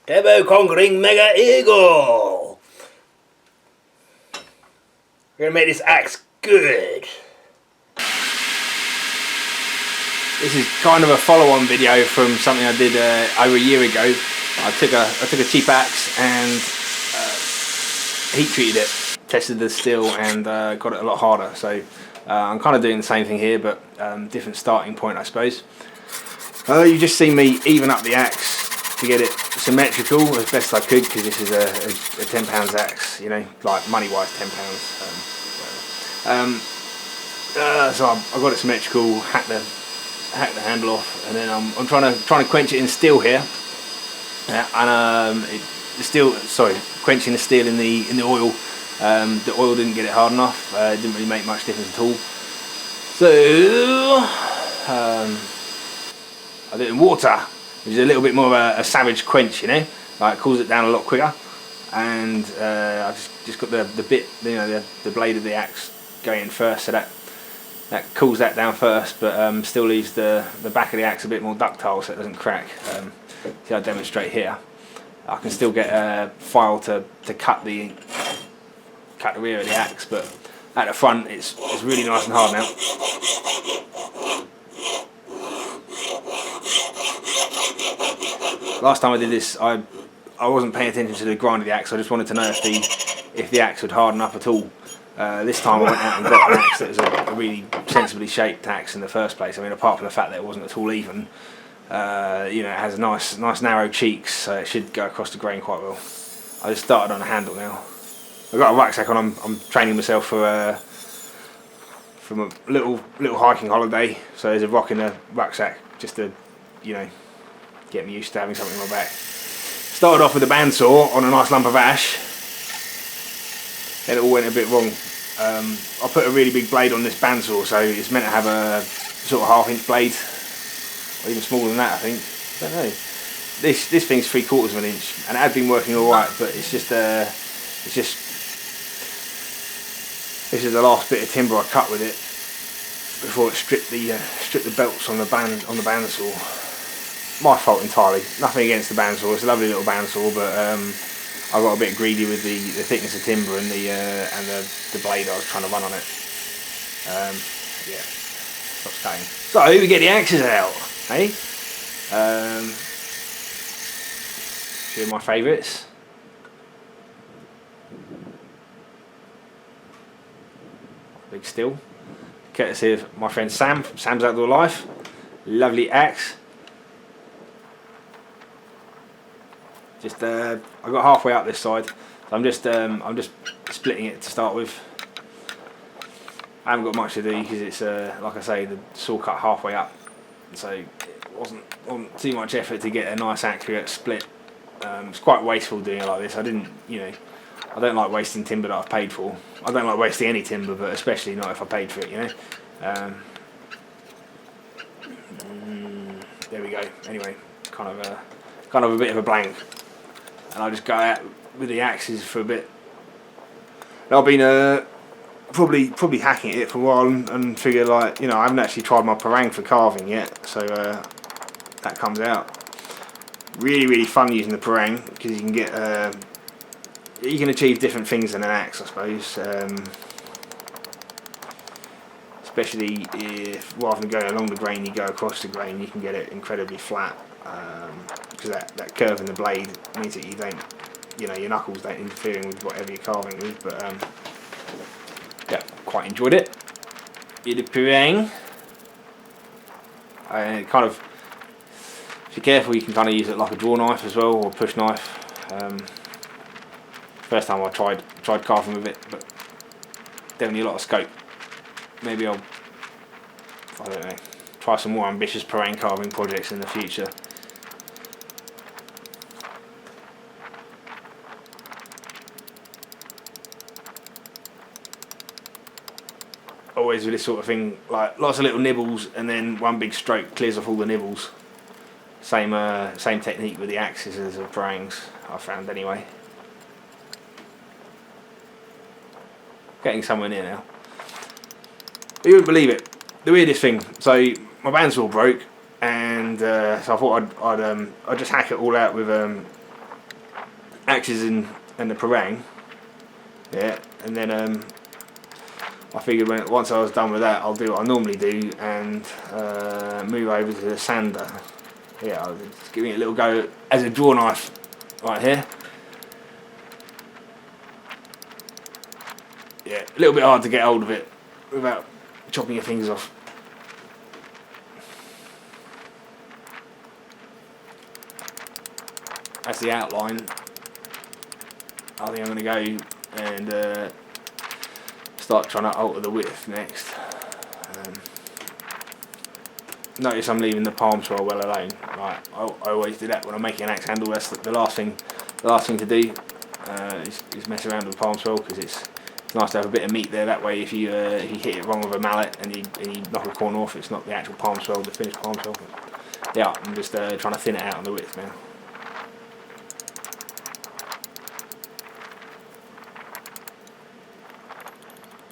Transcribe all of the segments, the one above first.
Turbo conquering Mega Eagle. We're gonna make this axe good. This is kind of a follow-on video from something I did over a year ago. I took a cheap axe and heat treated it, tested the steel, and got it a lot harder. So I'm kind of doing the same thing here, but different starting point, I suppose. You just see me even up the axe to get it symmetrical as best I could, because this is a £10 axe, you know, like money-wise £10. So I got it symmetrical, hacked the handle off, and then I'm trying to quench it in steel here, and quenching the steel in the oil. The oil didn't get it hard enough. It didn't really make much difference at all. So I did it in water, which is a little bit more of a savage quench, you know, like it cools it down a lot quicker. And I just got the bit, you know, the blade of the axe going in first, so that cools that down first, but still leaves the back of the axe a bit more ductile, so it doesn't crack. See, I demonstrate here. I can still get a file to cut the rear of the axe, but at the front it's really nice and hard now. Last time I did this, I wasn't paying attention to the grind of the axe. I just wanted to know if the axe would harden up at all. This time I went out and got an axe that was a really sensibly shaped axe in the first place. I mean, apart from the fact that it wasn't at all even, you know, it has nice narrow cheeks, so it should go across the grain quite well. I just started on a handle now. I've got a rucksack on. I'm training myself for from a little hiking holiday, so there's a rock in the rucksack just to, you know, get me used to having something on my back. Started off with a bandsaw on a nice lump of ash. Then it all went a bit wrong. I put a really big blade on this bandsaw, so it's meant to have a sort of ½ inch blade, or even smaller than that, I think. I don't know. This thing's 3/4 of an inch, and it had been working all right, but it's just this is the last bit of timber I cut with it before it stripped the belts on the bandsaw. My fault entirely. Nothing against the bandsaw. It's a lovely little bandsaw, but I got a bit greedy with the thickness of timber and the blade I was trying to run on it. Yeah, stop cutting. So we get the axes out, hey? Two of my favourites. Big steel, courtesy of my friend Sam from Sam's Outdoor Life. Lovely axe. Just I got halfway up this side, so I'm just splitting it to start with. I haven't got much to do because it's like I say, the saw cut halfway up, so it wasn't too much effort to get a nice accurate split. It's quite wasteful doing it like this. I don't like wasting timber that I've paid for. I don't like wasting any timber, but especially not if I paid for it, you know. There we go. Anyway, kind of a bit of a blank. And I just go out with the axes for a bit. And I've been probably hacking it for a while and figure, like, you know, I haven't actually tried my parang for carving yet, so that comes out. Really fun using the parang, because you can get you can achieve different things than an axe, I suppose. Especially if rather than going along the grain, you go across the grain, you can get it incredibly flat. Because that curve in the blade means that you don't, you know, your knuckles don't interfere with whatever you're carving with. But yeah, quite enjoyed it. Bit of parang. Kind of, if you're careful, you can kind of use it like a draw knife as well, or a push knife. First time I tried carving with it, but definitely a lot of scope. Maybe I don't know, try some more ambitious parang carving projects in the future. Always with this sort of thing, like lots of little nibbles, and then one big stroke clears off all the nibbles. Same technique with the axes as the parangs, I found anyway. Getting somewhere near now. But you wouldn't believe it, the weirdest thing. So my bandsaw broke, and so I thought I'd just hack it all out with axes and the parang. Yeah, and then I figured once I was done with that, I'll do what I normally do and move over to the sander. Yeah, I'll just give it a little go as a draw knife right here. Yeah, a little bit hard to get hold of it without chopping your fingers off. That's the outline. I think I'm going to go and start trying to alter the width next. Notice I'm leaving the palm swell well alone. Right, I always do that when I'm making an axe handle. That's the last thing to do is mess around with the palm swell, because it's nice to have a bit of meat there. That way, if you hit it wrong with a mallet and you knock a corner off, it's not the actual palm swell, the finished palm swell. Yeah, I'm just trying to thin it out on the width now.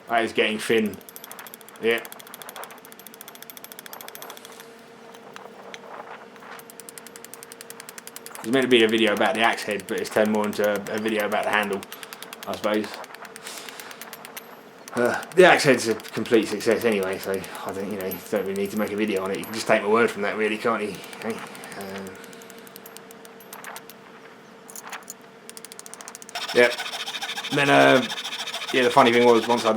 That is getting thin. Yeah. It's meant to be a video about the axe head, but it's turned more into a video about the handle, I suppose. The axe head's a complete success anyway, so I don't, don't really need to make a video on it. You can just take my word from that, really, can't you? Hey? Yeah. And then, yeah, the funny thing was once I'd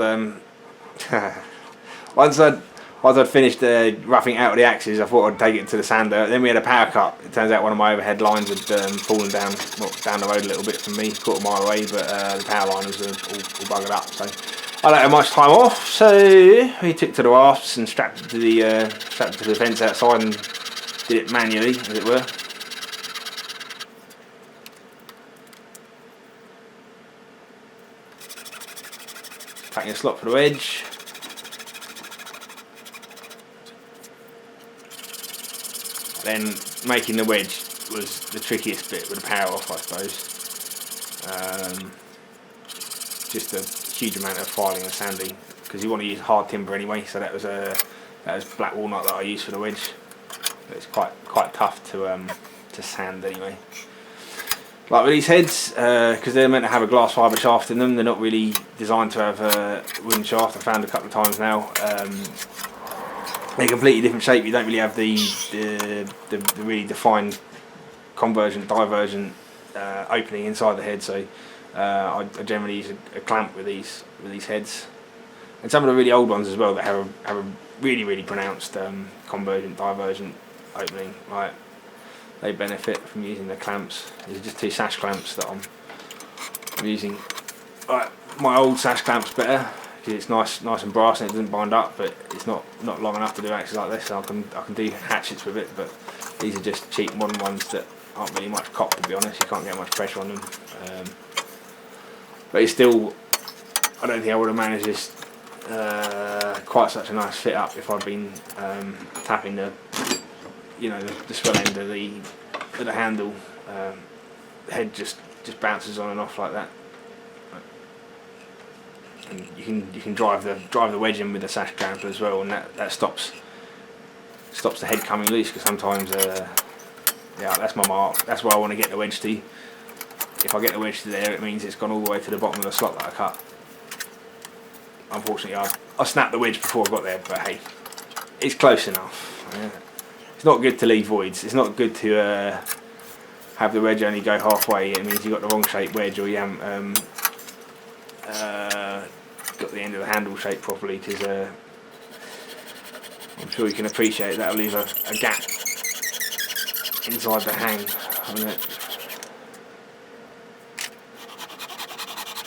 finished roughing out the axes, I thought I'd take it to the sander. Then we had a power cut. It turns out one of my overhead lines had fallen down the road a little bit from me, quarter mile away, but the power line was all buggered up. So I don't have much time off, so we took to the rafts and strapped it to the fence outside and did it manually, as it were. Taking a slot for the wedge. Then making the wedge was the trickiest bit with the power off, I suppose. Just a huge amount of filing and sanding, because you want to use hard timber anyway. So that was black walnut that I used for the wedge. But it's quite tough to sand anyway. Like with these heads, because they're meant to have a glass fibre shaft in them, they're not really designed to have a wooden shaft. I've found a couple of times now. They're completely different shape. You don't really have the really defined convergent, divergent opening inside the head. So I generally use a clamp with these heads, and some of the really old ones as well that have a really pronounced convergent, divergent opening. Right. They benefit from using the clamps. These are just two sash clamps that I'm using. Right, my old sash clamp's better because it's nice and brass and it doesn't bind up, but it's not long enough to do axes like this. So I can do hatchets with it, but these are just cheap modern ones that aren't really much cop, to be honest. You can't get much pressure on them. But it's still, I don't think I would have managed this quite such a nice fit up if I'd been tapping the swell end of the handle. The head just bounces on and off like that. And you can drive the wedge in with the sash clamp as well, and that stops the head coming loose, because sometimes that's my mark. That's where I want to get the wedge to. If I get the wedge to there, it means it's gone all the way to the bottom of the slot that I cut. Unfortunately, I snapped the wedge before I got there, but hey, it's close enough. Yeah. It's not good to leave voids. It's not good to have the wedge only go halfway. It means you've got the wrong shaped wedge, or you haven't got the end of the handle shaped properly, because I'm sure you can appreciate that'll leave a gap inside the hang.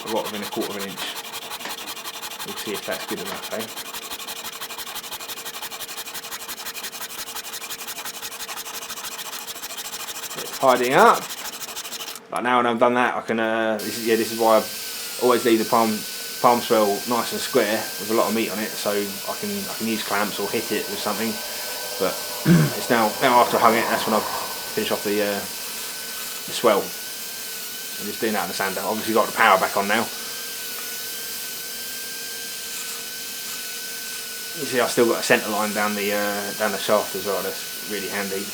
A lot within a quarter of an inch. We'll see if that's good enough, eh? Tidying up. But now when I've done that, I can. This is why I always leave the palm swell nice and square with a lot of meat on it, so I can use clamps or hit it with something. But it's now after I hung it, that's when I finish off the swell. I'm just doing that on the sander. Obviously got the power back on now. You see, I've still got a centre line down the shaft as well. That's really handy.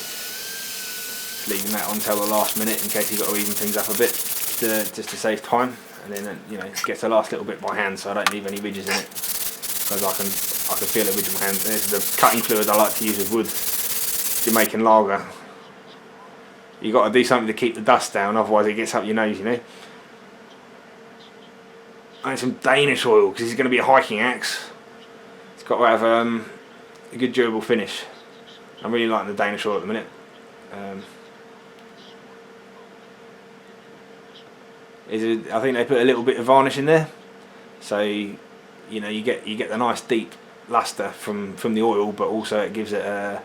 Leaving that on till the last minute in case you've got to even things up a bit. just to save time, and then you know, get the last little bit by hand so I don't leave any ridges in it, because I can feel the ridge in my hand. This is the cutting fluid I like to use with wood. If you're making lager, you got to do something to keep the dust down, otherwise it gets up your nose, you know. And some Danish oil, because it's going to be a hiking axe. It's got to have a good durable finish. I'm really liking the Danish oil at the minute. I think they put a little bit of varnish in there, so you know, you get the nice deep luster from the oil, but also it gives it a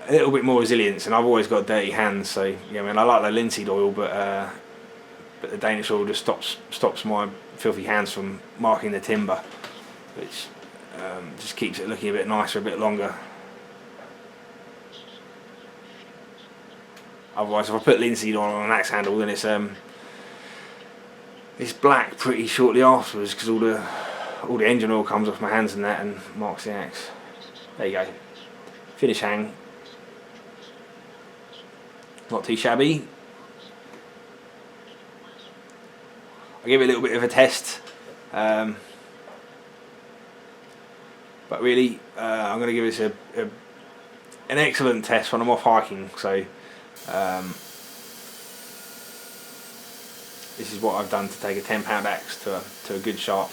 little bit more resilience. And I've always got dirty hands, so yeah, I mean, I like the linseed oil, but the Danish oil just stops my filthy hands from marking the timber, which just keeps it looking a bit nicer, a bit longer. Otherwise, if I put linseed oil on an axe handle, then it's black pretty shortly afterwards, because all the engine oil comes off my hands and that, and marks the axe. There you go. Finish hang. Not too shabby. I'll give it a little bit of a test, but really I'm going to give this an excellent test when I'm off hiking. So this is what I've done to take a £10 axe to a good sharp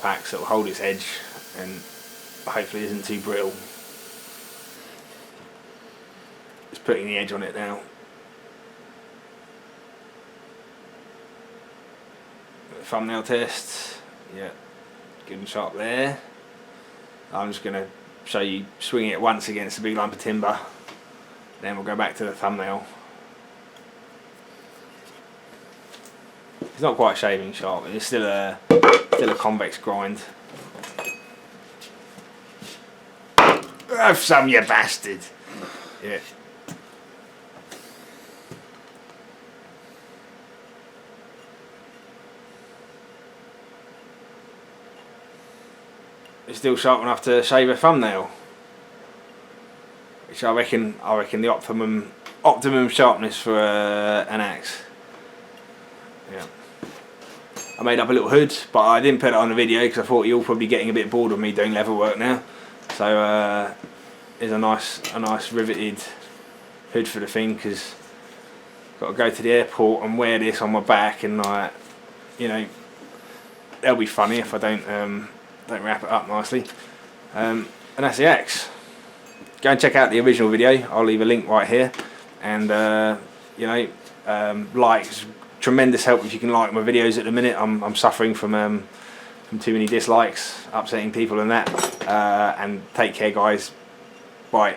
axe that will hold its edge and hopefully isn't too brittle. Just putting the edge on it now. Thumbnail test, yeah, good and sharp there. I'm just going to show you swinging it once against a big lump of timber, then we'll go back to the thumbnail. It's not quite shaving sharp, it's still a convex grind. Have some, you bastard! Yeah. It's still sharp enough to shave a thumbnail, which I reckon the optimum sharpness for an axe. Yeah. I made up a little hood, but I didn't put it on the video because I thought you're all probably getting a bit bored of me doing leather work now. So there's a nice riveted hood for the thing, because I've got to go to the airport and wear this on my back, and you know, that'll be funny if I don't wrap it up nicely. And that's the axe. Go and check out the original video, I'll leave a link right here, and you know, likes, tremendous help if you can like my videos at the minute. I'm suffering from too many dislikes, upsetting people and that, and take care guys, bye.